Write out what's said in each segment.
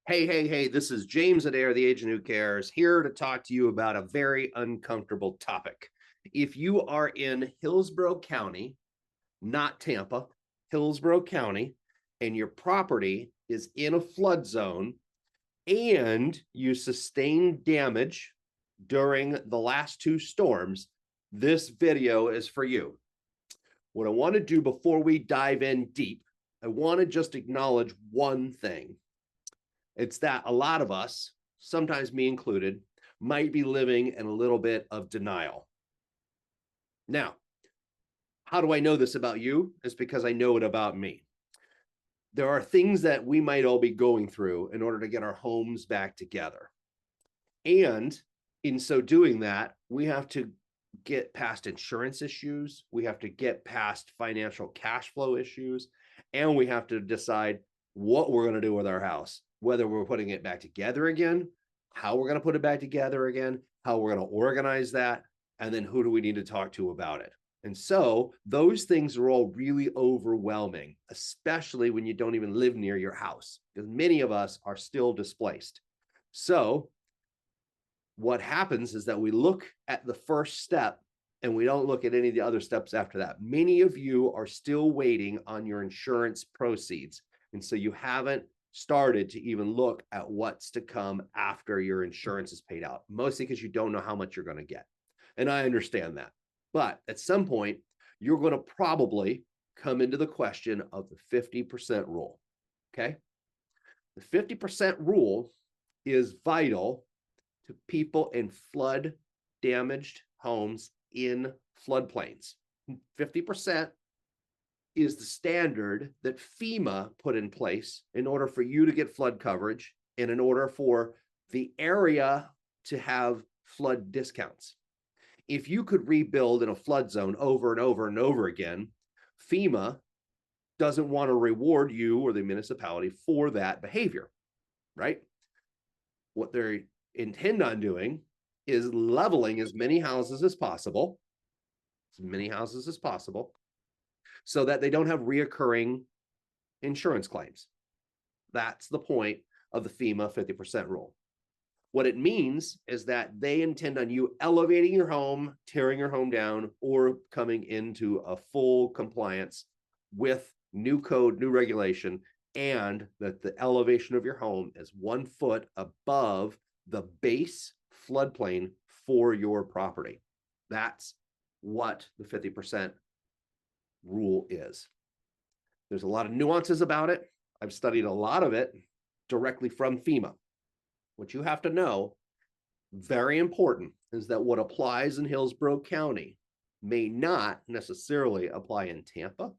Hey, this is James Adair, the agent who cares, here to talk to you about a very uncomfortable topic. If you are in Hillsborough County, not Tampa, Hillsborough County, and your property is in a flood zone and you sustain damage during the last two storms, this video is for you. What I want to do before we dive in deep, I want to just acknowledge one thing. It's that a lot of us, sometimes me included, might be living in a little bit of denial. Now, how do I know this about you? It's because I know it about me. There are things that we might all be going through in order to get our homes back together. And in so doing that, we have to get past insurance issues. We have to get past financial cash flow issues. And we have to decide what we're going to do with our house, whether we're putting it back together again, how we're going to put it back together again, how we're going to organize that, and then who do we need to talk to about it. And so those things are all really overwhelming, especially when you don't even live near your house, because many of us are still displaced. So what happens is that we look at the first step and we don't look at any of the other steps after that. Many of you are still waiting on your insurance proceeds. And so you haven't started to even look at what's to come after your insurance is paid out, mostly because you don't know how much you're going to get. And I understand that. But at some point, you're going to probably come into the question of the 50% rule. Okay. The 50% rule is vital to people in flood damaged homes in floodplains. 50% is the standard that FEMA put in place in order for you to get flood coverage and in order for the area to have flood discounts. If you could rebuild in a flood zone over and over and over again, FEMA doesn't want to reward you or the municipality for that behavior, right? What they intend on doing is leveling as many houses as possible, so that they don't have reoccurring insurance claims. That's the point of the FEMA 50% rule. What it means is that they intend on you elevating your home, tearing your home down, or coming into a full compliance with new code, new regulation, and that the elevation of your home is 1 foot above the base floodplain for your property. That's what the 50% rule is. There's a lot of nuances about it. I've studied a lot of it directly from FEMA. What you have to know, very important, is that what applies in Hillsborough County may not necessarily apply in Tampa,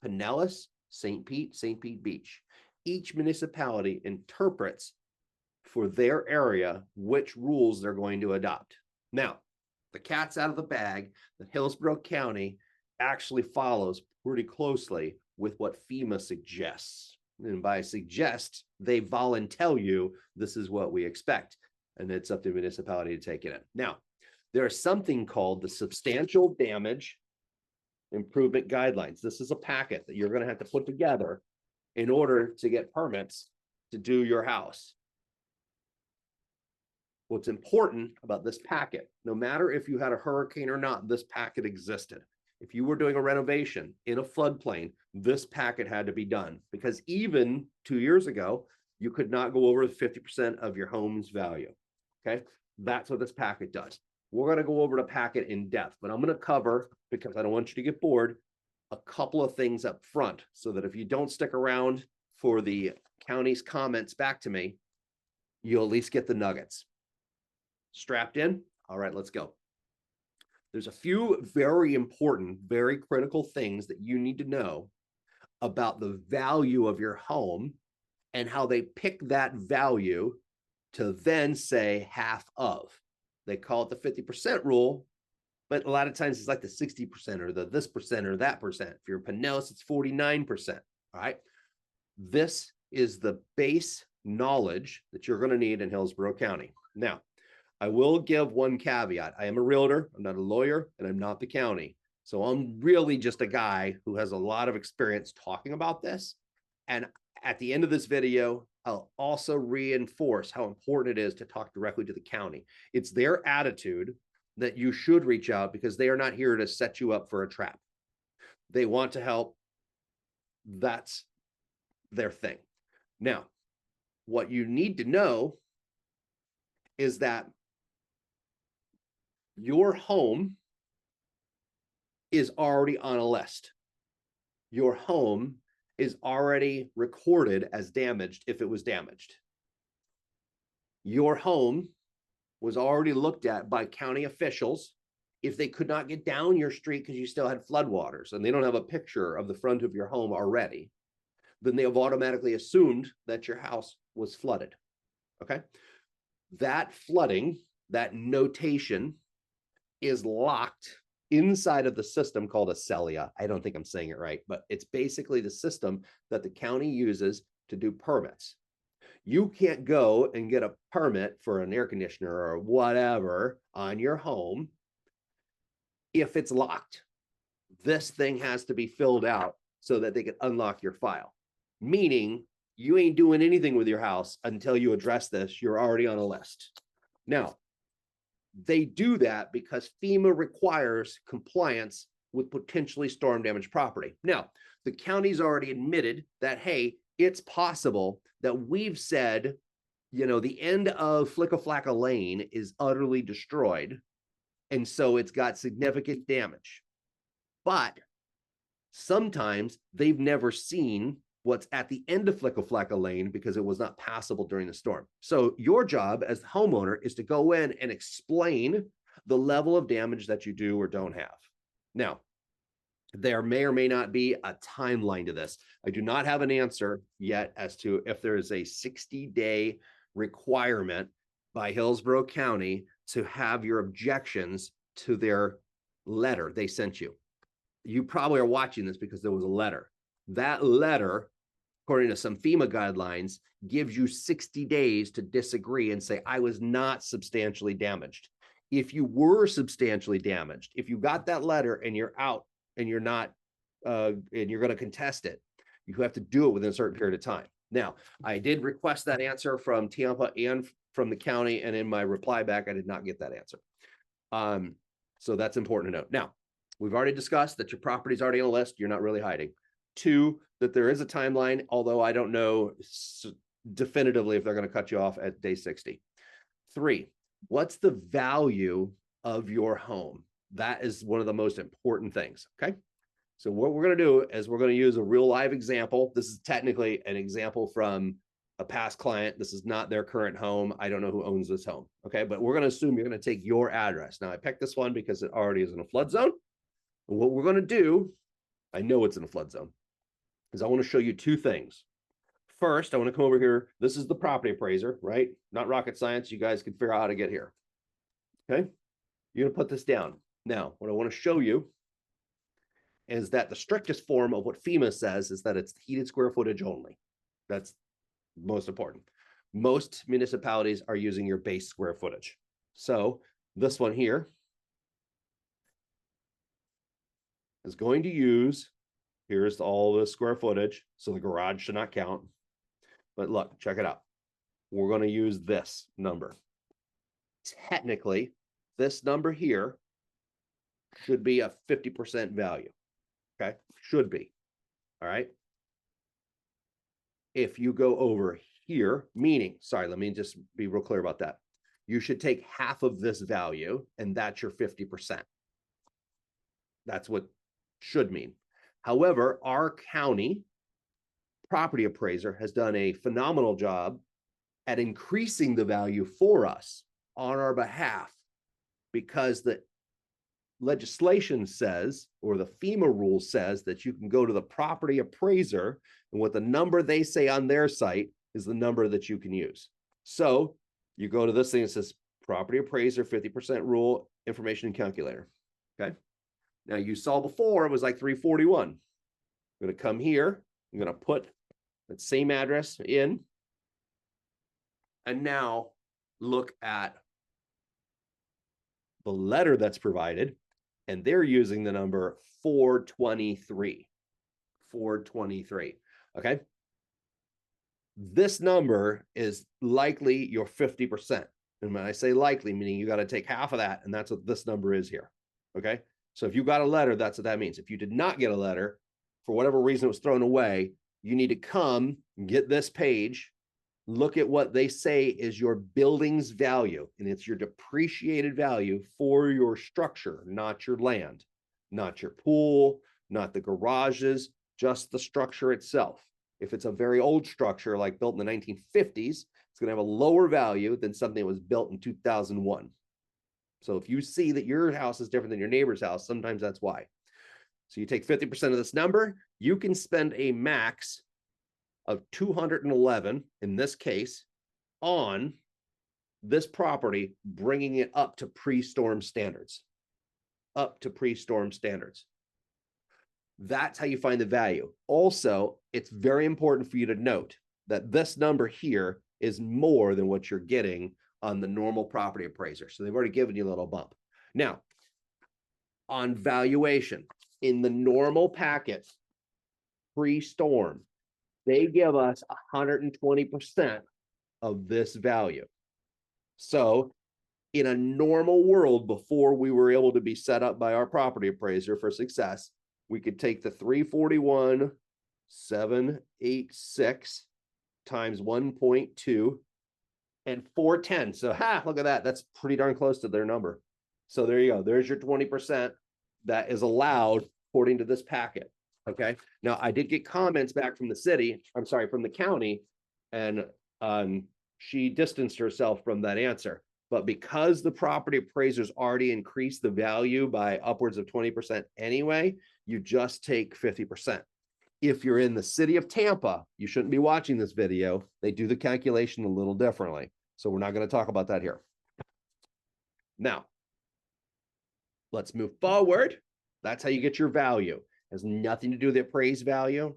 Pinellas, St. Pete Beach. Each municipality interprets for their area which rules they're going to adopt. Now, the cat's out of the bag that Hillsborough County actually follows pretty closely with what FEMA suggests. And by suggest, they tell you this is what we expect. And it's up to the municipality to take it in. Now, there's something called the Substantial Damage Improvement Guidelines. This is a packet that you're going to have to put together in order to get permits to do your house. What's important about this packet, no matter if you had a hurricane or not, this packet existed. If you were doing a renovation in a floodplain, this packet had to be done, because even 2 years ago, you could not go over 50% of your home's value. Okay, that's what this packet does. We're going to go over the packet in depth, but I'm going to cover, because I don't want you to get bored, a couple of things up front so that if you don't stick around for the county's comments back to me, you'll at least get the nuggets. Strapped in? All right, let's go. There's a few very important, very critical things that you need to know about the value of your home and how they pick that value to then say half of. They call it the 50% rule, but a lot of times it's like the 60% or the this percent or that percent. If you're Pinellas, it's 49%. All right. This is the base knowledge that you're going to need in Hillsborough County. Now, I will give one caveat. I am a realtor, I'm not a lawyer, and I'm not the county. So I'm really just a guy who has a lot of experience talking about this. And At the end of this video, I'll also reinforce how important it is to talk directly to the county. It's their attitude that you should reach out because they are not here to set you up for a trap. They want to help. That's their thing. Now, what you need to know is that your home is already on a list. Your home is already recorded as damaged if it was damaged. Your home was already looked at by county officials if they could not get down your street because you still had floodwaters and they don't have a picture of the front of your home already, then they have automatically assumed that your house was flooded. Okay. That flooding, that notation is locked inside of the system called a CELIA. I don't think I'm saying it right, but it's basically the system that the county uses to do permits. You can't go and get a permit for an air conditioner or whatever on your home if it's locked. This thing has to be filled out so that they can unlock your file, meaning you ain't doing anything with your house until you address this. You're already on a list. Now, they do that because FEMA requires compliance with potentially storm damaged property. Now, the county's already admitted that, hey, it's possible that we've said, you know, the end of Flicka-Flacka Lane is utterly destroyed. And so it's got significant damage. But sometimes they've never seen what's at the end of Flicka-Flacka Lane because it was not passable during the storm. So your job as the homeowner is to go in and explain the level of damage that you do or don't have. Now, there may or may not be a timeline to this. I do not have an answer yet as to if there is a 60-day requirement by Hillsborough County to have your objections to their letter they sent you. You probably are watching this because there was a letter. That letter, according to some FEMA guidelines, gives you 60 days to disagree and say, I was not substantially damaged. If you were substantially damaged, if you got that letter and you're out and you're not, and you're going to contest it, you have to do it within a certain period of time. Now, I did request that answer from Tampa and from the county, and in my reply back, I did not get that answer. So that's important to note. Now, we've already discussed that your property is already on a list. You're not really hiding. 2, that there is a timeline, although I don't know definitively if they're going to cut you off at day 60. 3, what's the value of your home? That is one of the most important things. Okay. So what we're going to do is we're going to use a real live example. This is technically an example from a past client. This is not their current home. I don't know who owns this home. Okay. But we're going to assume you're going to take your address. Now I picked this one because it already is in a flood zone. And what we're going to do, I know it's in a flood zone, is I want to show you 2 things. First, I want to come over here. This is the property appraiser, right? Not rocket science. You guys can figure out how to get here. Okay. You're going to put this down. Now, what I want to show you is that the strictest form of what FEMA says is that it's heated square footage only. That's most important. Most municipalities are using your base square footage. So this one here is going to use, here's all the square footage. So the garage should not count. But look, check it out. We're going to use this number. Technically, this number here should be a 50% value. Okay, should be. All right. If you go over here, meaning, sorry, let me just be real clear about that. You should take half of this value, and that's your 50%. That's what should mean. However, our county property appraiser has done a phenomenal job at increasing the value for us on our behalf, because the legislation says, or the FEMA rule says, that you can go to the property appraiser, and what the number they say on their site is the number that you can use. So you go to this thing that says property appraiser 50% rule information and calculator. Okay. Now you saw before it was like 341. I'm going to come here. I'm going to put that same address in. And now look at the letter that's provided. And they're using the number 423. 423. Okay. This number is likely your 50%. And when I say likely, meaning you got to take half of that, and that's what this number is here. Okay. So if you got a letter, that's what that means. If you did not get a letter, for whatever reason it was thrown away, you need to come get this page, look at what they say is your building's value, and it's your depreciated value for your structure, not your land, not your pool, not the garages, just the structure itself. If it's a very old structure, like built in the 1950s, it's going to have a lower value than something that was built in 2001. So if you see that your house is different than your neighbor's house, sometimes that's why. So you take 50% of this number, you can spend a max of 211 in this case on this property, bringing it up to pre-storm standards. Up to pre-storm standards. That's how you find the value. Also, it's very important for you to note that this number here is more than what you're getting on the normal property appraiser. So they've already given you a little bump. Now, on valuation, in the normal packet, pre-storm, they give us 120% of this value. So in a normal world, before we were able to be set up by our property appraiser for success, we could take the 341,786 times 1.2 and 410. So look at that. That's pretty darn close to their number. So there you go. There's your 20% that is allowed according to this packet. Okay. Now I did get comments back from the city, I'm sorry, from the county, and she distanced herself from that answer. But because the property appraisers already increased the value by upwards of 20% anyway, you just take 50%. If you're in the city of Tampa, you shouldn't be watching this video. They do the calculation a little differently. So we're not going to talk about that here. Now, let's move forward. That's how you get your value. It has nothing to do with the appraised value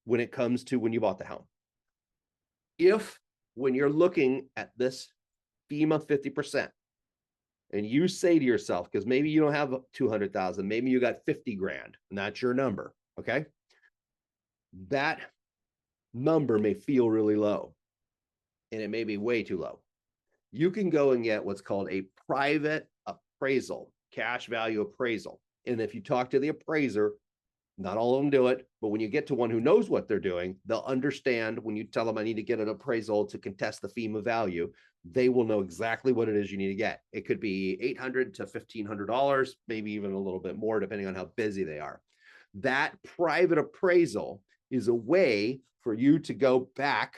when it comes to when you bought the home. If when you're looking at this FEMA 50%, and you say to yourself, because maybe you don't have 200,000, maybe you got 50 grand, and that's your number. Okay. That number may feel really low, and it may be way too low. You can go and get what's called a private appraisal, cash value appraisal. And if you talk to the appraiser, not all of them do it, but when you get to one who knows what they're doing, they'll understand when you tell them I need to get an appraisal to contest the FEMA value, they will know exactly what it is you need to get. It could be $800 to $1,500, maybe even a little bit more, depending on how busy they are. That private appraisal is a way for you to go back,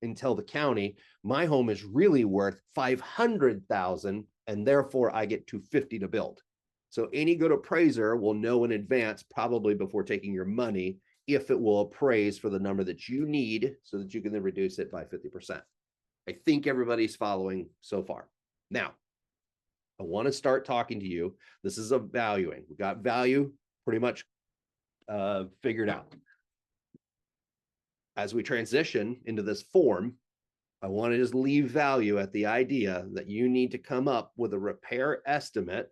and tell the county, my home is really worth $500,000, and therefore I get $250 to build. So any good appraiser will know in advance, probably before taking your money, if it will appraise for the number that you need so that you can then reduce it by 50%. I think everybody's following so far. Now, I want to start talking to you. This is a valuing. We got value pretty much figured out. As we transition into this form, I want to just leave value at the idea that you need to come up with a repair estimate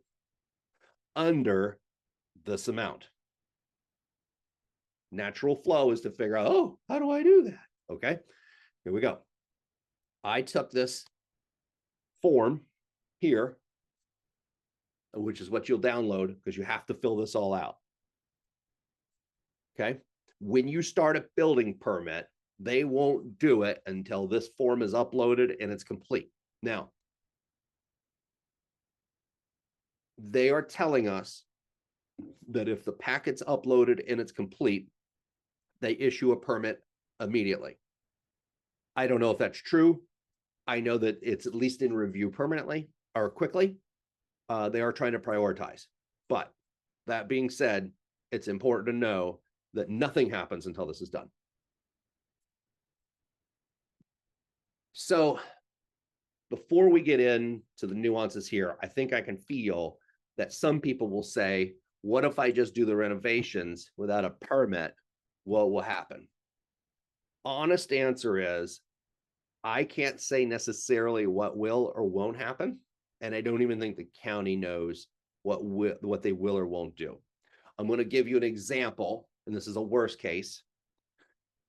under this amount. Natural flow is to figure out, oh, how do I do that? Okay, here we go. I took this form here, which is what you'll download because you have to fill this all out. Okay, when you start a building permit, they won't do it until this form is uploaded and it's complete. Now, they are telling us that if the packet's uploaded and it's complete, they issue a permit immediately. I don't know if that's true. I know that it's at least in review permanently or quickly. They are trying to prioritize. But that being said, it's important to know that nothing happens until this is done. So before we get into the nuances here, I think I can feel that some people will say, what if I just do the renovations without a permit? What will happen? Honest answer is, I can't say necessarily what will or won't happen. And I don't even think the county knows what they will or won't do. I'm going to give you an example, and this is a worst case.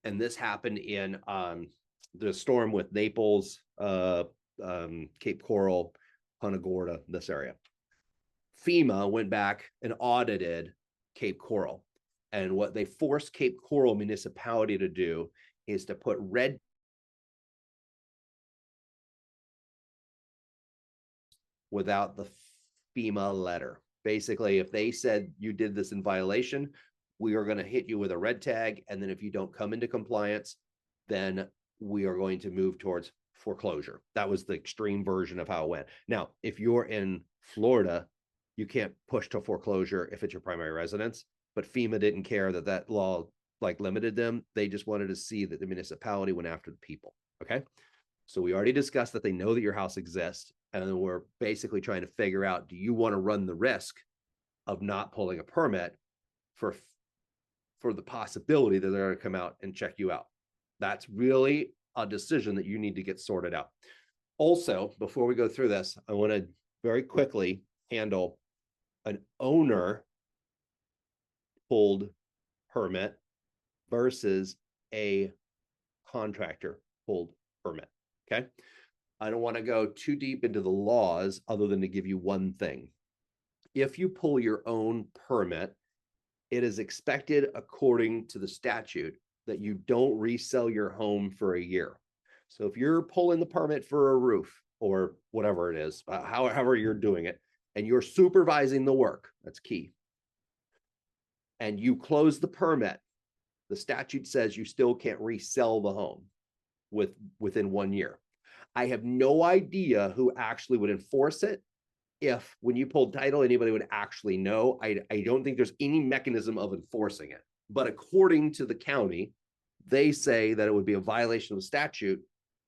And this happened in the storm with Naples, Cape Coral, Punta Gorda, this area. FEMA went back and audited Cape Coral. And what they forced Cape Coral municipality to do is to put red without the FEMA letter. Basically, if they said you did this in violation, we are going to hit you with a red tag. And then if you don't come into compliance, then we are going to move towards foreclosure. That was the extreme version of how it went. Now, if you're in Florida, you can't push to foreclosure if it's your primary residence, but FEMA didn't care that that law like limited them. They just wanted to see that the municipality went after the people. Okay. So we already discussed that they know that your house exists. And then we're basically trying to figure out, do you want to run the risk of not pulling a permit for the possibility that they're going to come out and check you out? That's really a decision that you need to get sorted out. Also, before we go through this, I want to very quickly handle an owner pulled permit versus a contractor pulled permit. Okay. I don't want to go too deep into the laws other than to give you one thing. If you pull your own permit, it is expected according to the statute that you don't resell your home for a year. So if you're pulling the permit for a roof or whatever it is, however you're doing it, and you're supervising the work, that's key, and you close the permit, the statute says you still can't resell the home within 1 year. I have no idea who actually would enforce it. If when you pulled title, anybody would actually know. I don't think there's any mechanism of enforcing it. But according to the county, they say that it would be a violation of the statute,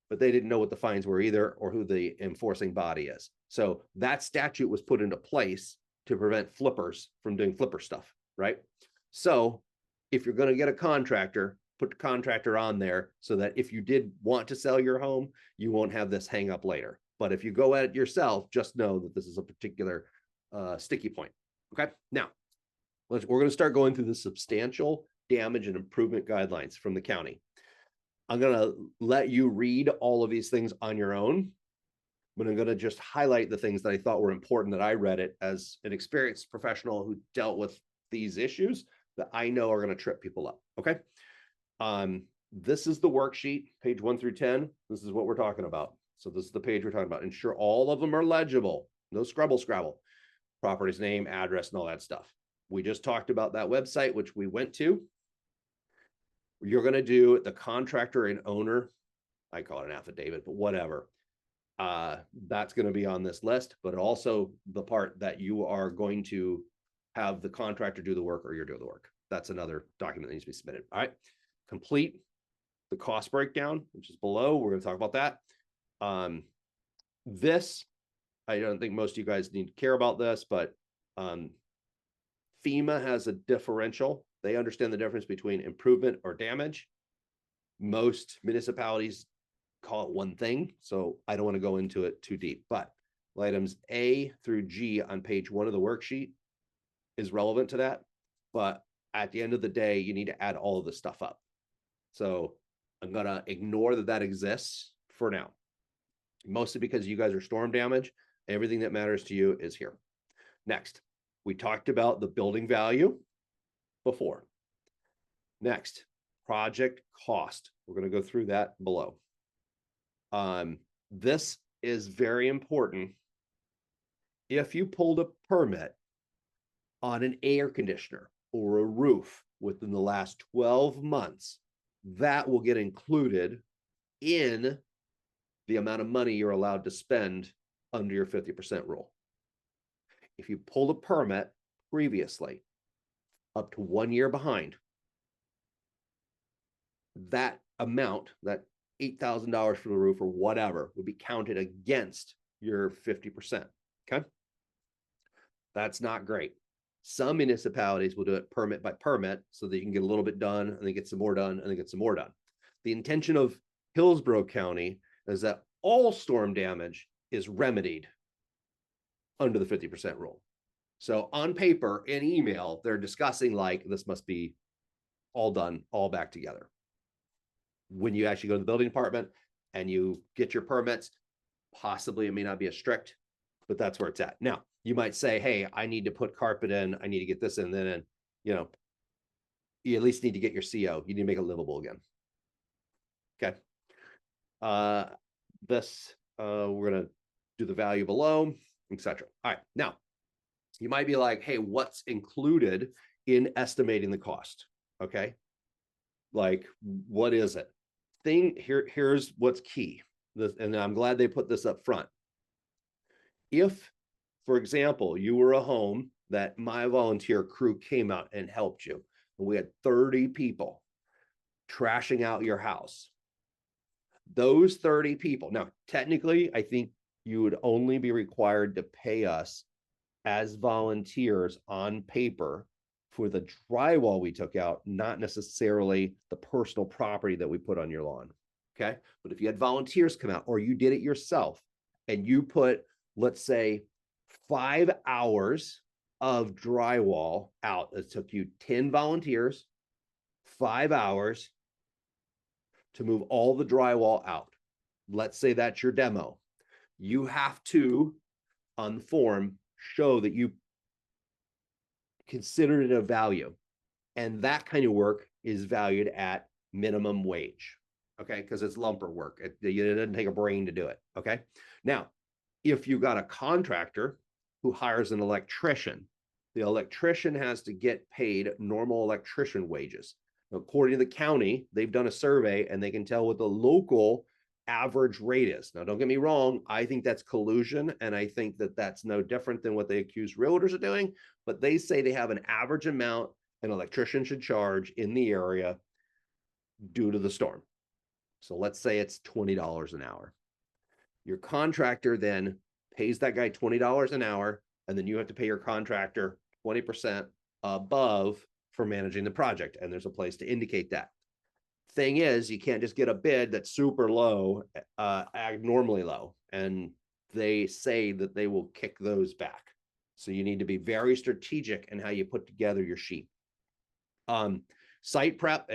but they didn't know what the fines were either or who the enforcing body is. So that statute was put into place to prevent flippers from doing flipper stuff, right? So if you're going to get a contractor, put the contractor on there so that if you did want to sell your home, you won't have this hang up later. But if you go at it yourself, just know that this is a particular sticky point. Okay. Now, we're going to start going through the substantial damage and improvement guidelines from the county. I'm going to let you read all of these things on your own, but I'm going to just highlight the things that I thought were important that I read it as an experienced professional who dealt with these issues that I know are going to trip people up. Okay. This is the worksheet, page 1 through 10. This is what we're talking about. So this is the page we're talking about. Ensure all of them are legible. No scrabble. Property's name, address, and all that stuff. We just talked about that website, which we went to. You're going to do the contractor and owner. I call it an affidavit, but whatever. That's going to be on this list, but also the part that you are going to have the contractor do the work or you're doing the work. That's another document that needs to be submitted. All right. Complete the cost breakdown, which is below. We're going to talk about that. This, I don't think most of you guys need to care about this, but FEMA has a differential. They understand the difference between improvement or damage. Most municipalities call it one thing, so I don't want to go into it too deep, but items A through G on page 1 of the worksheet is relevant to that. But at the end of the day, you need to add all of this stuff up. So I'm going to ignore that exists for now, mostly because you guys are storm damage. Everything that matters to you is here. Next, we talked about the building value before. Next, project cost. We're going to go through that below. This is very important. If you pulled a permit on an air conditioner or a roof within the last 12 months, that will get included in the amount of money you're allowed to spend under your 50% rule. If you pulled a permit previously up to 1 year behind, that amount, that $8,000 for the roof or whatever, would be counted against your 50%. Okay. That's not great. Some municipalities will do it permit by permit so that you can get a little bit done and then get some more done and then get some more done. The intention of Hillsborough County is that all storm damage is remedied under the 50% rule. So on paper, in email, they're discussing like this must be all done, all back together. when you actually go to the building department and you get your permits, possibly it may not be as strict, but that's where it's at. Now, you might say, hey, I need to put carpet in, I need to get this in, then, you know, you at least need to get your CO. You need to make it livable again. Okay. We're going to do the value below, etc. All right. Now, you might be like, hey, what's included in estimating the cost? Okay. Like, what is it? Here's what's key. And I'm glad they put this up front. If, for example, you were a home that my volunteer crew came out and helped you, and we had 30 people trashing out your house, those 30 people, now technically, I think you would only be required to pay us as volunteers on paper for the drywall we took out, not necessarily the personal property that we put on your lawn. Okay. But if you had volunteers come out, or you did it yourself and you put, let's say, 5 hours of drywall out, it took you 10 volunteers, 5 hours to move all the drywall out. Let's say that's your demo. You have to, on the form, show that you considered it a value. And that kind of work is valued at minimum wage. Okay. Because it's lumper work. It doesn't take a brain to do it. Okay. Now, if you got a contractor who hires an electrician, the electrician has to get paid normal electrician wages. According to the county, they've done a survey and they can tell what the local average rate is. Now, don't get me wrong. I think that's collusion. And I think that that's no different than what they accuse realtors of doing. But they say they have an average amount an electrician should charge in the area due to the storm. So let's say it's $20 an hour. Your contractor then pays that guy $20 an hour, and then you have to pay your contractor 20% above for managing the project. And there's a place to indicate that. Thing is, you can't just get a bid that's super low, abnormally low, and they say that they will kick those back. So you need to be very strategic in how you put together your sheet. Site prep,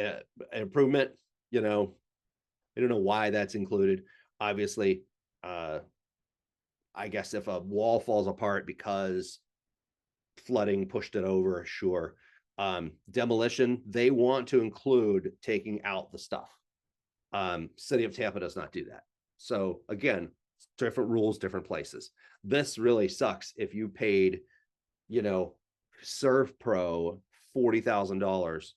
improvement, I don't know why that's included. Obviously, I guess if a wall falls apart because flooding pushed it over, sure. Demolition, they want to include taking out the stuff. City of Tampa does not do that. So again, different rules, different places. This really sucks if you paid, Serve Pro $40,000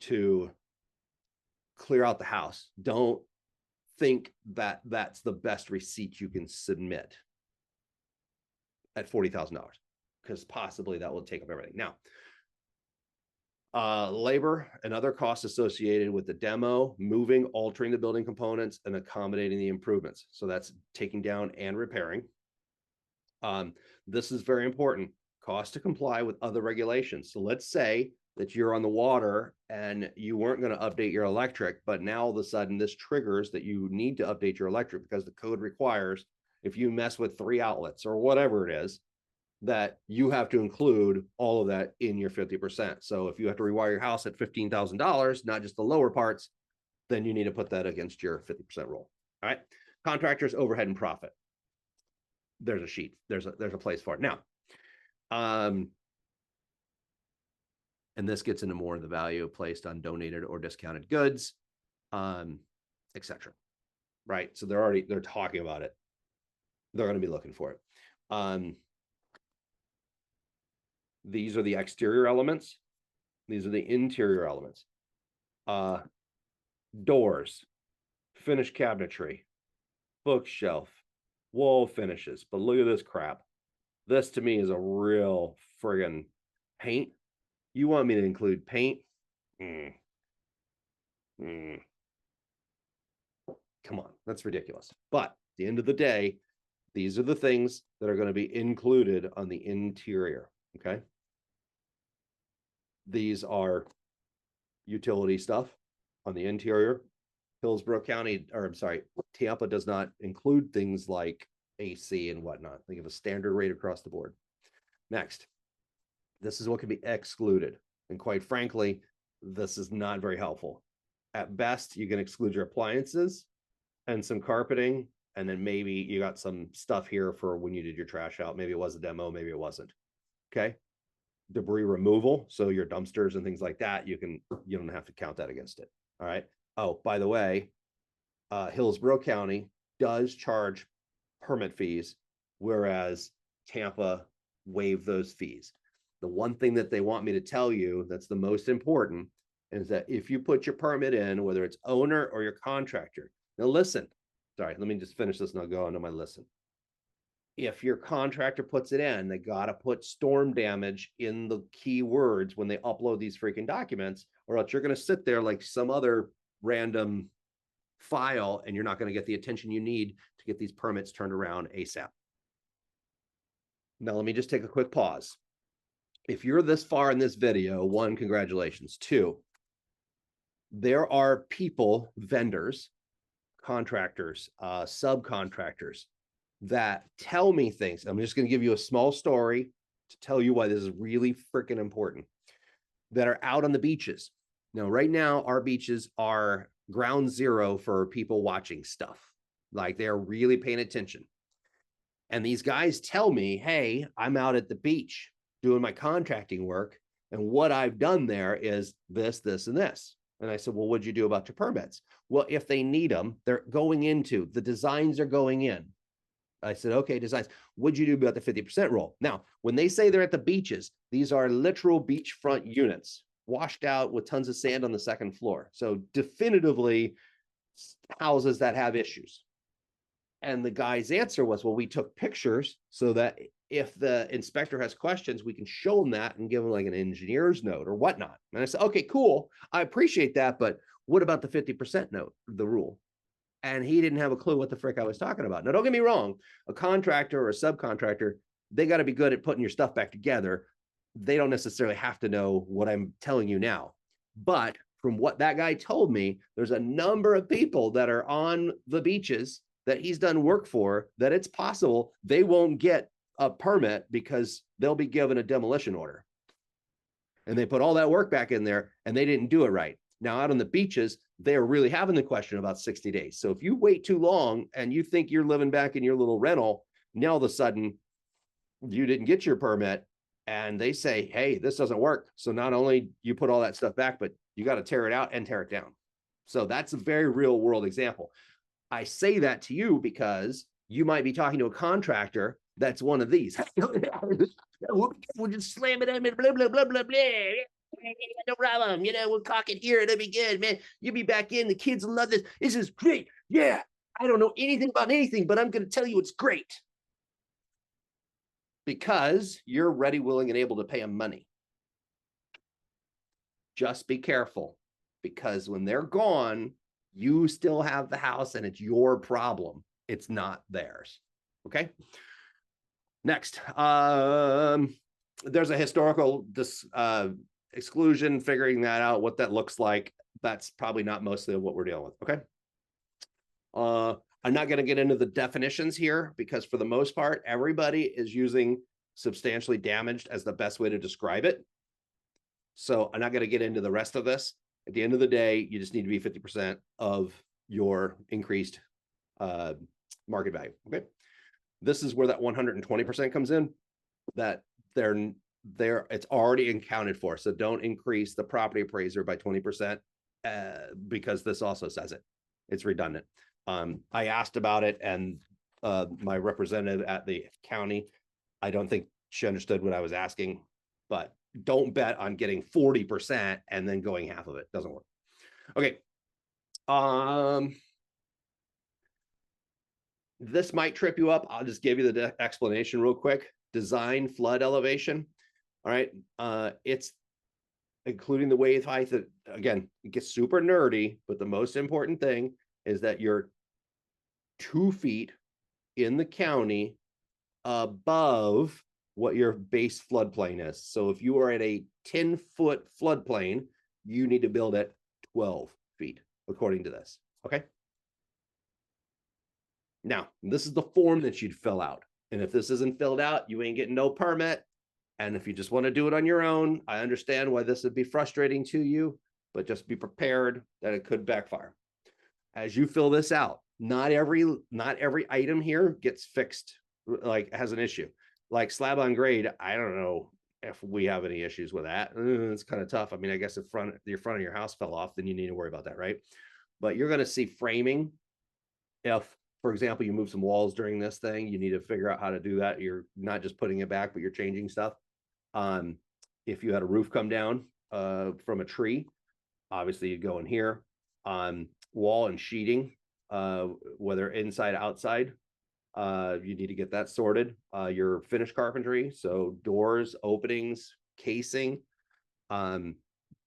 to clear out the house. Don't think that that's the best receipt you can submit at $40,000, because possibly that will take up everything. Now, labor and other costs associated with the demo, moving, altering the building components, and accommodating the improvements. So that's taking down and repairing. This is very important. Cost to comply with other regulations. So let's say that you're on the water and you weren't going to update your electric, but now all of a sudden this triggers that you need to update your electric because the code requires, if you mess with 3 outlets or whatever it is, that you have to include all of that in your 50%. So if you have to rewire your house at $15,000, not just the lower parts, then you need to put that against your 50% rule. All right. Contractors, overhead, and profit. There's a sheet. There's a place for it. Now, and this gets into more of the value placed on donated or discounted goods, etc. Right. So they're talking about it. They're going to be looking for it. These are the exterior elements. These are the interior elements. Doors, finished cabinetry, bookshelf, wall finishes. But look at this crap. This to me is a real friggin' paint. You want me to include paint? Come on, that's ridiculous. But at the end of the day, these are the things that are going to be included on the interior. Okay. These are utility stuff on the interior. Hillsborough County, or I'm sorry, Tampa does not include things like AC and whatnot. They give a standard rate across the board. Next, this is what can be excluded. And quite frankly, this is not very helpful. At best, you can exclude your appliances and some carpeting, and then maybe you got some stuff here for when you did your trash out. Maybe it was a demo, maybe it wasn't. Okay. Debris removal, so your dumpsters and things like that, you don't have to count that against it. All right. Oh, by the way, Hillsborough County does charge permit fees, whereas Tampa waived those fees. The one thing that they want me to tell you that's the most important is that if you put your permit in, whether it's owner or your contractor, now listen, sorry, let me just finish this and I'll go into my listen. If your contractor puts it in, they got to put storm damage in the keywords when they upload these freaking documents, or else you're going to sit there like some other random file and you're not going to get the attention you need to get these permits turned around ASAP. Now, let me just take a quick pause. If you're this far in this video, one, congratulations. Two, there are people, vendors, contractors, subcontractors that tell me things. I'm just going to give you a small story to tell you why this is really freaking important, that are out on the beaches. Now, right now, our beaches are ground zero for people watching stuff. Like, they're really paying attention. And these guys tell me, hey, I'm out at the beach doing my contracting work, and what I've done there is this, this, and this. And I said, well, what'd you do about your permits? Well, if they need them, they're going into, the designs are going in. I said, okay, designs. What'd you do about the 50% rule? Now, when they say they're at the beaches, these are literal beachfront units, washed out with tons of sand on the second floor. So definitively houses that have issues. And the guy's answer was, well, we took pictures so that if the inspector has questions, we can show them that and give them like an engineer's note or whatnot. And I said, okay, cool. I appreciate that. But what about the 50% note, the rule? And he didn't have a clue what the frick I was talking about. Now, don't get me wrong. A contractor or a subcontractor, they got to be good at putting your stuff back together. They don't necessarily have to know what I'm telling you now. But from what that guy told me, there's a number of people that are on the beaches that he's done work for, that it's possible they won't get a permit because they'll be given a demolition order. And they put all that work back in there and they didn't do it right. Now, out on the beaches, they're really having the question about 60 days. So if you wait too long and you think you're living back in your little rental, now all of a sudden you didn't get your permit and they say, hey, this doesn't work. So not only you put all that stuff back, but you got to tear it out and tear it down. So that's a very real world example. I say that to you because you might be talking to a contractor that's one of these. We'll just slam it in, blah, blah, blah, blah, blah. No problem. We'll caulk it here. It'll be good, man. You'll be back in. The kids will love this. This is great. Yeah. I don't know anything about anything, but I'm going to tell you it's great. Because you're ready, willing, and able to pay them money. Just be careful. Because when they're gone, you still have the house and it's your problem. It's not theirs. Okay. Next, there's a historical exclusion, figuring that out, what that looks like. That's probably not mostly what we're dealing with. Okay. I'm not going to get into the definitions here because for the most part, everybody is using substantially damaged as the best way to describe it. So I'm not going to get into the rest of this. At the end of the day, you just need to be 50% of your increased market value. Okay. This is where that 120% comes in, that it's already accounted for. So don't increase the property appraiser by 20% because this also says it. It's redundant. I asked about it and my representative at the county, I don't think she understood what I was asking, but don't bet on getting 40% and then going half of it. Doesn't work. Okay. This might trip you up. I'll just give you the explanation real quick. Design flood elevation. All right. It's including the wave height. That, again, it gets super nerdy, but the most important thing is that you're 2 feet in the county above what your base floodplain is. So if you are at a 10-foot floodplain, you need to build at 12 feet, according to this. Okay. Now, this is the form that you'd fill out. And if this isn't filled out, you ain't getting no permit. And if you just want to do it on your own, I understand why this would be frustrating to you. but just be prepared that it could backfire. As you fill this out, not every item here gets fixed, like has an issue. Like slab on grade, I don't know if we have any issues with that. It's kind of tough. I mean, I guess if your front of your house fell off, then you need to worry about that, right? But you're going to see framing. If, for example, you move some walls during this thing, you need to figure out how to do that. You're not just putting it back, but you're changing stuff. If you had a roof come down from a tree, obviously you'd go in here. Wall and sheeting, whether inside, outside, you need to get that sorted. Your finished carpentry, so doors, openings, casing,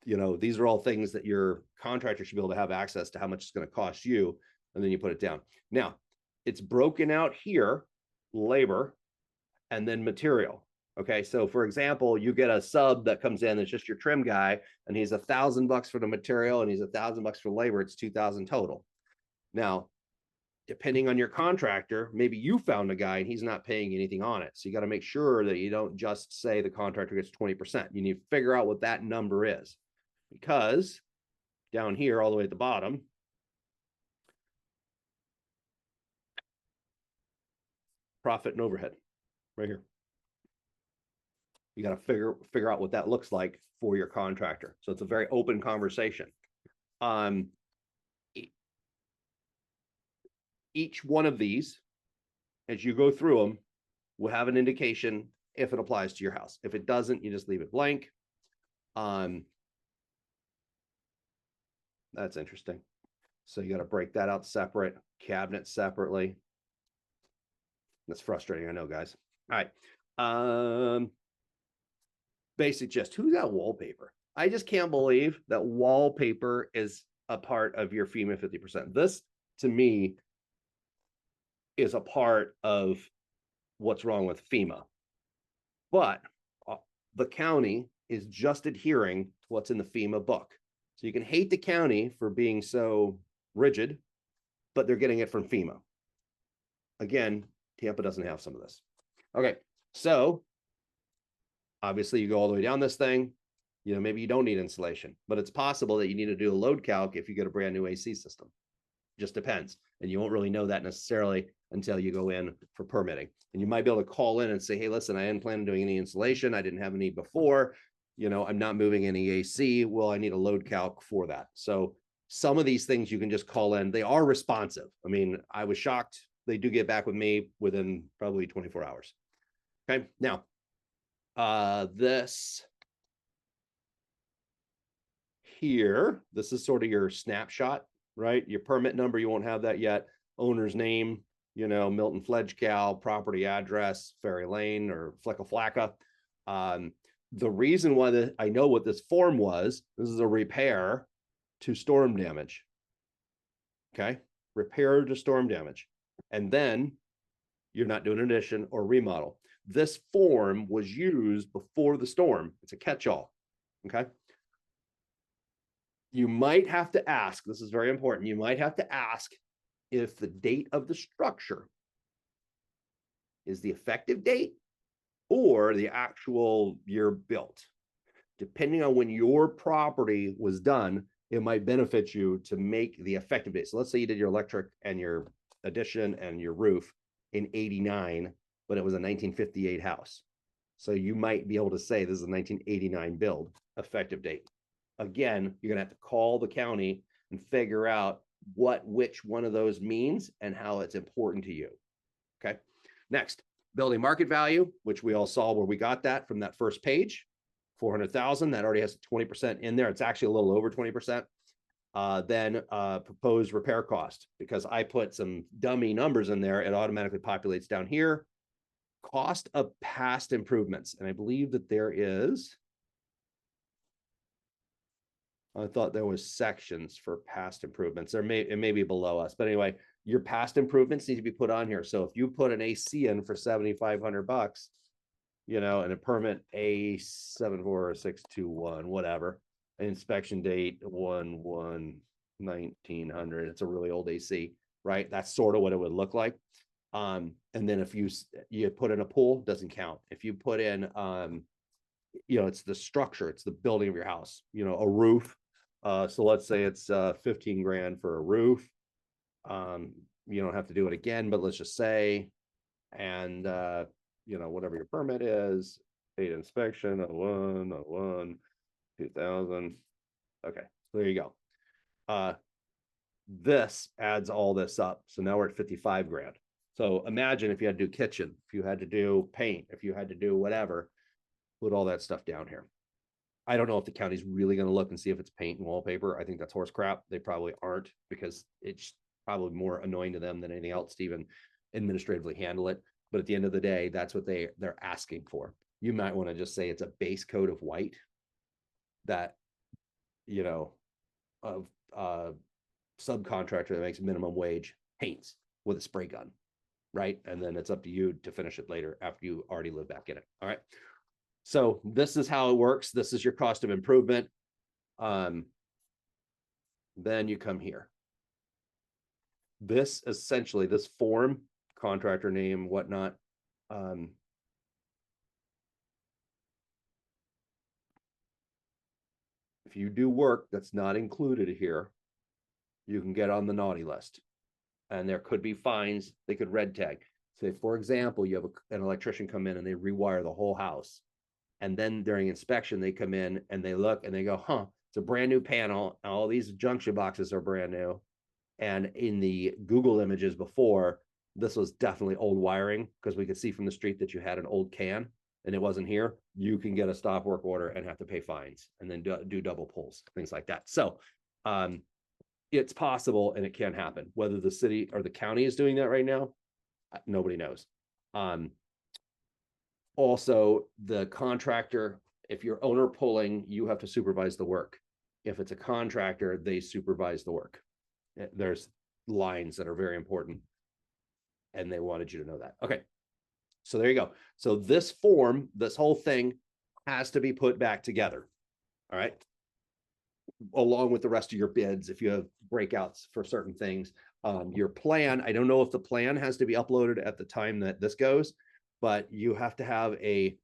these are all things that your contractor should be able to have access to how much it's going to cost you, and then you put it down. Now, it's broken out here, labor, and then material. Okay, so for example, you get a sub that comes in that's just your trim guy, and he's $1,000 for the material and he's $1,000 for labor. It's $2,000 total. Now, depending on your contractor, maybe you found a guy and he's not paying anything on it. So you got to make sure that you don't just say the contractor gets 20%. You need to figure out what that number is, because down here, all the way at the bottom, profit and overhead, right here. You got to figure out what that looks like for your contractor. So it's a very open conversation. Each one of these, as you go through them, will have an indication if it applies to your house. If it doesn't, you just leave it blank. That's interesting. So you got to break that out separate, cabinets separately. That's frustrating, I know, guys. All right. Basic gist. Who's got wallpaper? I just can't believe that wallpaper is a part of your FEMA 50%. This, to me, is a part of what's wrong with FEMA. But the county is just adhering to what's in the FEMA book. So you can hate the county for being so rigid, but they're getting it from FEMA. Again, Tampa doesn't have some of this. Okay, so obviously you go all the way down this thing, maybe you don't need insulation, but it's possible that you need to do a load calc if you get a brand new AC system. Just depends. And you won't really know that necessarily until you go in for permitting. And you might be able to call in and say, hey, listen, I didn't plan on doing any insulation. I didn't have any before. I'm not moving any AC. Well, I need a load calc for that. So some of these things you can just call in. They are responsive. I mean, I was shocked. They do get back with me within probably 24 hours. Okay. Now, this here, this is sort of your snapshot, right? Your permit number, you won't have that yet. Owner's name, Milton Fledgecow, property address, Ferry Lane or Flecka Flacka. The reason why I know what this form was, this is a repair to storm damage. Okay, repair to storm damage. And then you're not doing an addition or remodel. This form was used before the storm. It's a catch-all. Okay. You might have to ask, this is very important. You might have to ask if the date of the structure is the effective date or the actual year built. Depending on when your property was done, it might benefit you to make the effective date. So let's say you did your electric and your addition and your roof in 89, but it was a 1958 house. So you might be able to say this is a 1989 build, effective date. Again, you're gonna have to call the county and figure out which one of those means and how it's important to you. Okay. Next, building market value, which we all saw where we got that from that first page, 400,000. That already has 20% in there. It's actually a little over 20%. Then proposed repair cost, because I put some dummy numbers in there, it automatically populates down here. Cost of past improvements, and I believe that there is. I thought there was sections for past improvements. It may be below us, but anyway, your past improvements need to be put on here. So if you put an AC in for $7,500, and a permit A74621, whatever, inspection date 1/1/1900. It's a really old AC, right? That's sort of what it would look like. And then if you put in a pool, doesn't count. If you put in, it's the structure, it's the building of your house, a roof, So let's say it's 15 grand for a roof. You don't have to do it again, but let's just say, and whatever your permit is, state inspection, 01, 2000. Okay, so there you go. This adds all this up. So now we're at 55 grand. So imagine if you had to do kitchen, if you had to do paint, if you had to do whatever, put all that stuff down here. I don't know if the county's really going to look and see if it's paint and wallpaper. I think that's horse crap. They probably aren't, because it's probably more annoying to them than anything else to even administratively handle it. But at the end of the day, that's what they're asking for. You might want to just say it's a base coat of white that, of subcontractor that makes minimum wage paints with a spray gun, right? And then it's up to you to finish it later after you already live back in it. All right. So this is how it works. This is your cost of improvement. Then you come here. This essentially, this form, contractor name, whatnot. If you do work that's not included here, you can get on the naughty list. And there could be fines. They could red tag. Say, for example, you have an electrician come in and they rewire the whole house. And then during inspection, they come in and they look and they go, it's a brand new panel. All these junction boxes are brand new. And in the Google images before, this was definitely old wiring, because we could see from the street that you had an old can and it wasn't here. You can get a stop work order and have to pay fines and then do double pulls, things like that. So it's possible and it can happen. Whether the city or the county is doing that right now, nobody knows. Also, the contractor, if you're owner pulling, you have to supervise the work. If it's a contractor, they supervise the work. There's lines that are very important, and they wanted you to know that. Okay, so there you go. So this form, this whole thing has to be put back together. All right, along with the rest of your bids, if you have breakouts for certain things. Your plan, I don't know if the plan has to be uploaded at the time that this goes, but you have to have a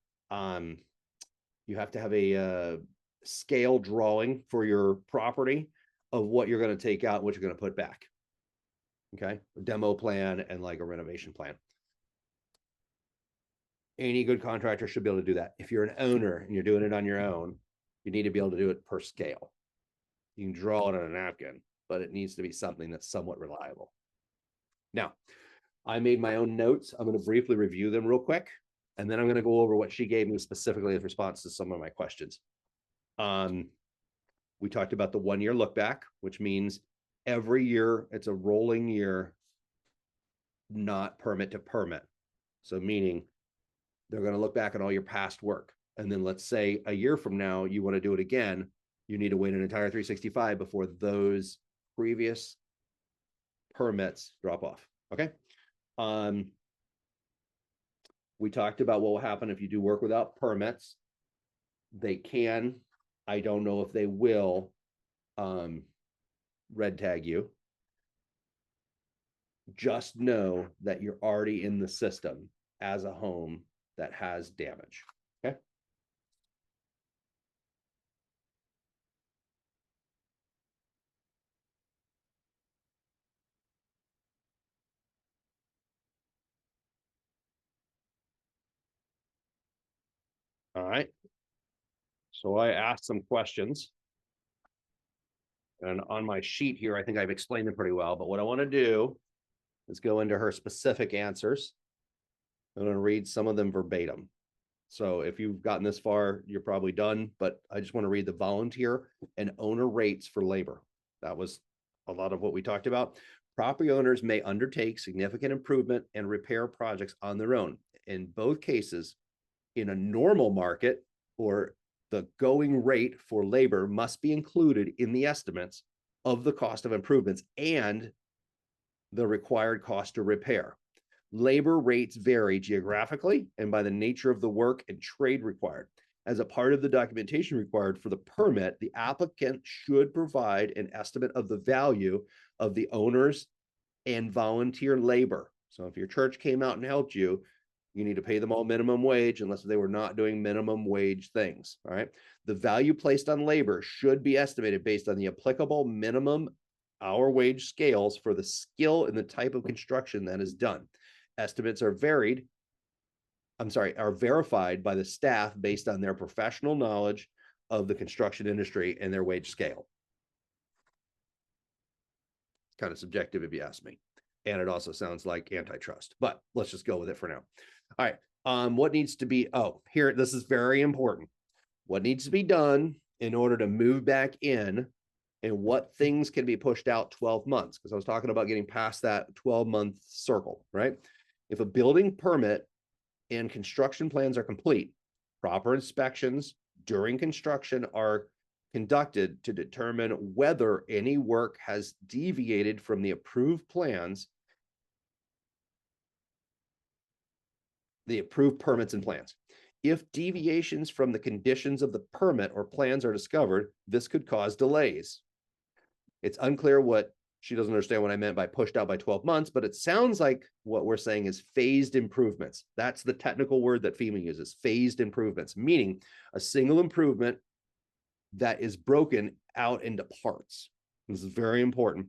scale drawing for your property of what you're going to take out and what you're going to put back. Okay, a demo plan and like a renovation plan. Any good contractor should be able to do that. If you're an owner and you're doing it on your own, you need to be able to do it per scale. You can draw it on a napkin, but it needs to be something that's somewhat reliable. Now, I made my own notes. I'm going to briefly review them real quick, and then I'm going to go over what she gave me specifically in response to some of my questions. We talked about the 1 year look back, which means every year it's a rolling year, not permit to permit. So meaning they're going to look back at all your past work. And then let's say a year from now, you want to do it again. You need to wait an entire 365 before those previous permits drop off. Okay. We talked about what will happen if you do work without permits. They can, I don't know if they will, red tag you. Just know that you're already in the system as a home that has damage. Okay. All right. So I asked some questions. And on my sheet here, I think I've explained them pretty well. But what I want to do is go into her specific answers. I'm going to read some of them verbatim. So if you've gotten this far, you're probably done. But I just want to read the volunteer and owner rates for labor. That was a lot of what we talked about. Property owners may undertake significant improvement and repair projects on their own. In both cases, in a normal market, or the going rate for labor must be included in the estimates of the cost of improvements and the required cost to repair. Labor rates vary geographically and by the nature of the work and trade required. As a part of the documentation required for the permit, the applicant should provide an estimate of the value of the owners and volunteer labor. So if your church came out and helped you, You need to pay them all minimum wage unless they were not doing minimum wage things. All right. The value placed on labor should be estimated based on the applicable minimum hour wage scales for the skill and the type of construction that is done. Estimates are verified by the staff based on their professional knowledge of the construction industry and their wage scale. It's kind of subjective if you ask me. And it also sounds like antitrust, but let's just go with it for now. All right. What needs to be, here, this is very important. What needs to be done in order to move back in, and what things can be pushed out 12 months? Because I was talking about getting past that 12-month circle, right? If a building permit and construction plans are complete, proper inspections during construction are conducted to determine whether any work has deviated from the approved plans, the approved permits and plans. If deviations from the conditions of the permit or plans are discovered, this could cause delays. It's unclear what, she doesn't understand what I meant by pushed out by 12 months, but it sounds like what we're saying is phased improvements. That's the technical word that FEMA uses, phased improvements, meaning a single improvement that is broken out into parts. This is very important.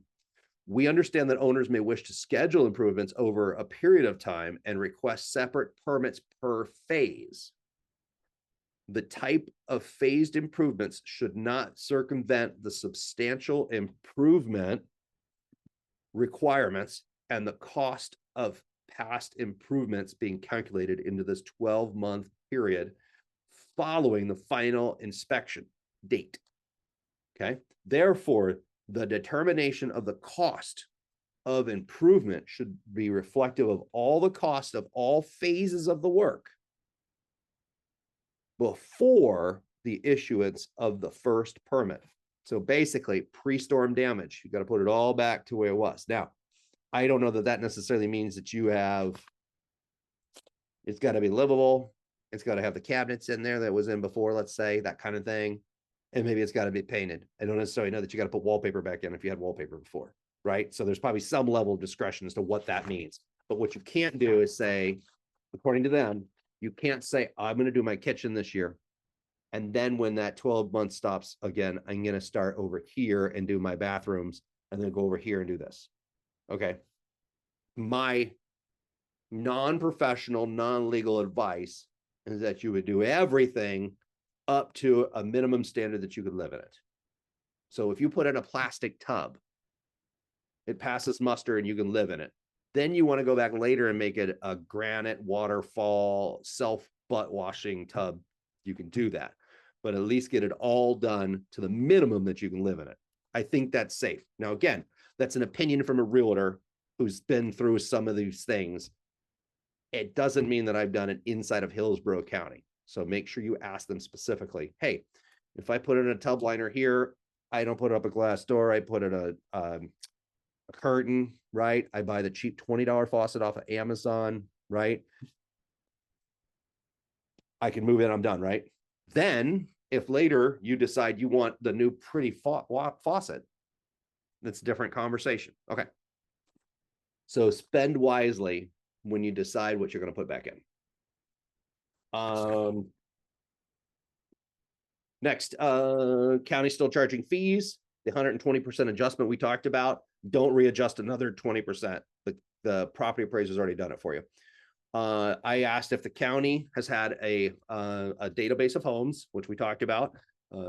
We understand that owners may wish to schedule improvements over a period of time and request separate permits per phase. The type of phased improvements should not circumvent the substantial improvement requirements and the cost of past improvements being calculated into this 12-month period following the final inspection date. Okay. Therefore, the determination of the cost of improvement should be reflective of all the cost of all phases of the work before the issuance of the first permit. So basically, pre-storm damage, you got to put it all back to where it was. Now, I don't know that that necessarily means that you have, it's got to be livable. It's got to have the cabinets in there that was in before, let's say, that kind of thing. And maybe it's got to be painted. I don't necessarily know that you got to put wallpaper back in if you had wallpaper before, right? So there's probably some level of discretion as to what that means. But what you can't do is say, according to them, you can't say, I'm going to do my kitchen this year. And then when that 12 months stops again, I'm going to start over here and do my bathrooms and then go over here and do this. Okay. My non-professional, non-legal advice is that you would do everything up to a minimum standard that you could live in it. So if you put in a plastic tub, it passes muster and you can live in it. Then you want to go back later and make it a granite waterfall self butt washing tub. You can do that, but at least get it all done to the minimum that you can live in it. I think that's safe. Now, again, that's an opinion from a realtor who's been through some of these things. It doesn't mean that I've done it inside of Hillsborough County. So make sure you ask them specifically, hey, if I put in a tub liner here, I don't put up a glass door. I put in a curtain, right? I buy the cheap $20 faucet off of Amazon, right? I can move in, I'm done, right? Then if later you decide you want the new pretty faucet, that's a different conversation. Okay. So spend wisely when you decide what you're going to put back in. Next, county still charging fees. The 120% adjustment we talked about. Don't readjust another 20%. The property appraiser's already done it for you. I asked if the county has had a database of homes, which we talked about.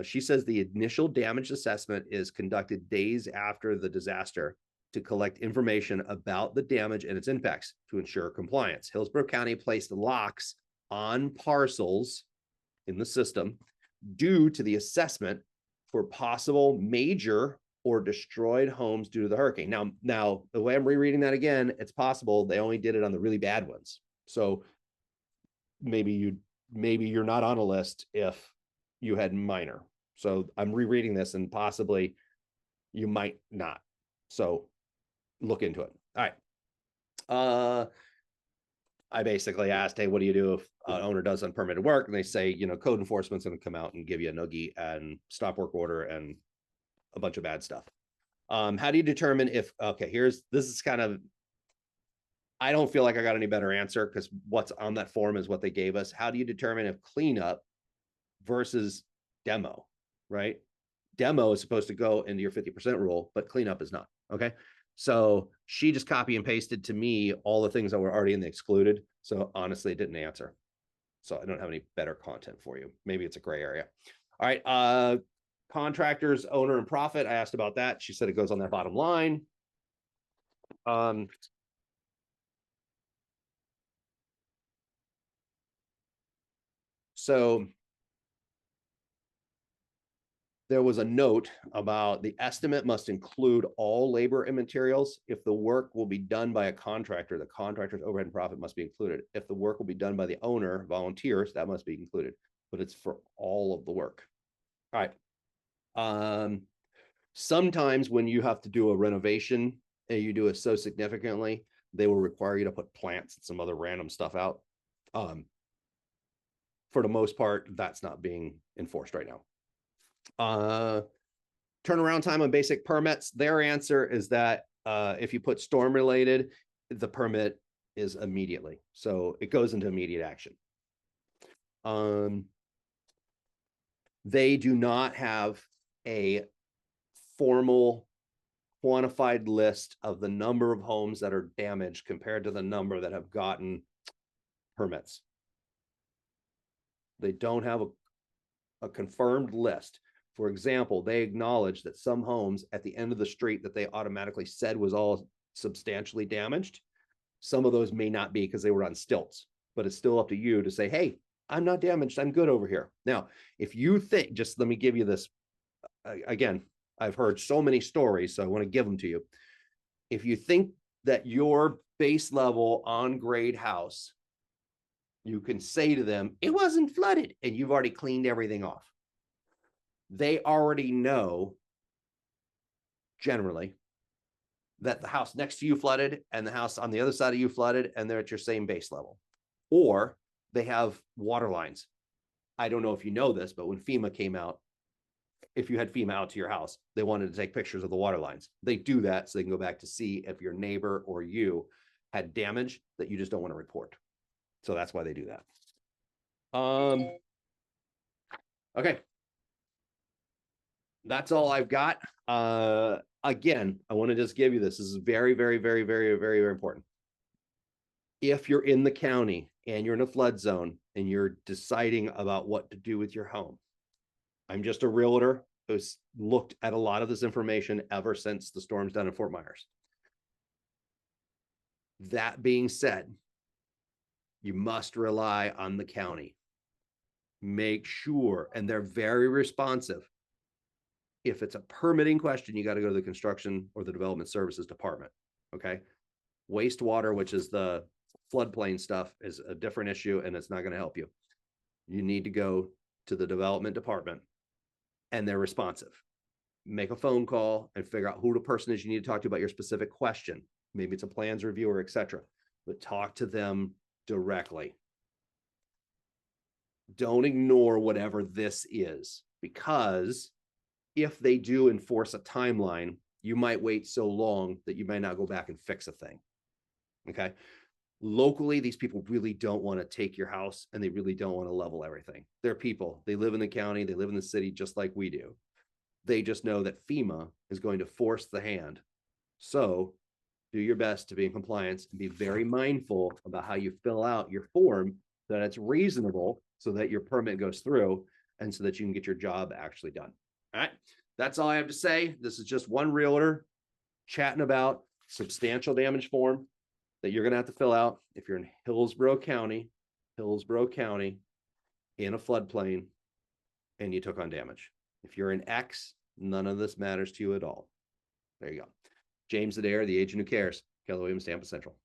She says the initial damage assessment is conducted days after the disaster to collect information about the damage and its impacts to ensure compliance. Hillsborough County placed locks on parcels in the system due to the assessment for possible major or destroyed homes due to the hurricane. Now the way I'm rereading that again, it's possible they only did it on the really bad ones. So maybe you're not on a list if you had minor. So I'm rereading this and possibly you might not. So look into it. All right. I basically asked, hey, what do you do if an owner does unpermitted work? And they say, code enforcement's going to come out and give you a noogie and stop work order and a bunch of bad stuff. How do you determine if, okay, this is kind of, I don't feel like I got any better answer because what's on that form is what they gave us. How do you determine if cleanup versus demo, right? Demo is supposed to go into your 50% rule, but cleanup is not. Okay. So she just copy and pasted to me all the things that were already in the excluded. So honestly, it didn't answer. So I don't have any better content for you. Maybe it's a gray area. All right. Contractors, owner, and profit. I asked about that. She said it goes on that bottom line. So there was a note about the estimate must include all labor and materials. If the work will be done by a contractor, the contractor's overhead and profit must be included. If the work will be done by the owner, volunteers, that must be included, but it's for all of the work. All right. Sometimes when you have to do a renovation and you do it so significantly, they will require you to put plants and some other random stuff out. For the most part, that's not being enforced right now. Turnaround time on basic permits. Their answer is that if you put storm related, the permit is immediately. So it goes into immediate action. They do not have a formal quantified list of the number of homes that are damaged compared to the number that have gotten permits. They don't have a confirmed list. For example, they acknowledge that some homes at the end of the street that they automatically said was all substantially damaged, some of those may not be because they were on stilts, but it's still up to you to say, hey, I'm not damaged, I'm good over here. Now, if you think, just let me give you this, again, I've heard so many stories, so I want to give them to you. If you think that your base level on grade house, you can say to them, it wasn't flooded, and you've already cleaned everything off. They already know, generally, that the house next to you flooded and the house on the other side of you flooded, and they're at your same base level. Or they have water lines. I don't know if you know this, but when FEMA came out, if you had FEMA out to your house, they wanted to take pictures of the water lines. They do that so they can go back to see if your neighbor or you had damage that you just don't want to report. So that's why they do that. Okay. That's all I've got. Again, I want to just give you this. This is very, very, very, very, very, very important. If you're in the county and you're in a flood zone and you're deciding about what to do with your home, I'm just a realtor who's looked at a lot of this information ever since the storms down in Fort Myers. That being said, you must rely on the county. Make sure, and they're very responsive. If it's a permitting question, you got to go to the construction or the development services department. Okay. Wastewater, which is the floodplain stuff, is a different issue and it's not going to help you. You need to go to the development department and they're responsive. Make a phone call and figure out who the person is you need to talk to about your specific question. Maybe it's a plans reviewer, etc. But talk to them directly. Don't ignore whatever this is, because if they do enforce a timeline, you might wait so long that you might not go back and fix a thing. Okay. Locally, these people really don't want to take your house and they really don't want to level everything. They're people. They live in the county. They live in the city just like we do. They just know that FEMA is going to force the hand. So do your best to be in compliance and be very mindful about how you fill out your form, that it's reasonable so that your permit goes through and so that you can get your job actually done. All right. That's all I have to say. This is just one realtor chatting about substantial damage form that you're going to have to fill out if you're in Hillsborough County in a floodplain and you took on damage. If you're in X, none of this matters to you at all. There you go. James Adair, the agent who cares. Keller Williams, Tampa Central.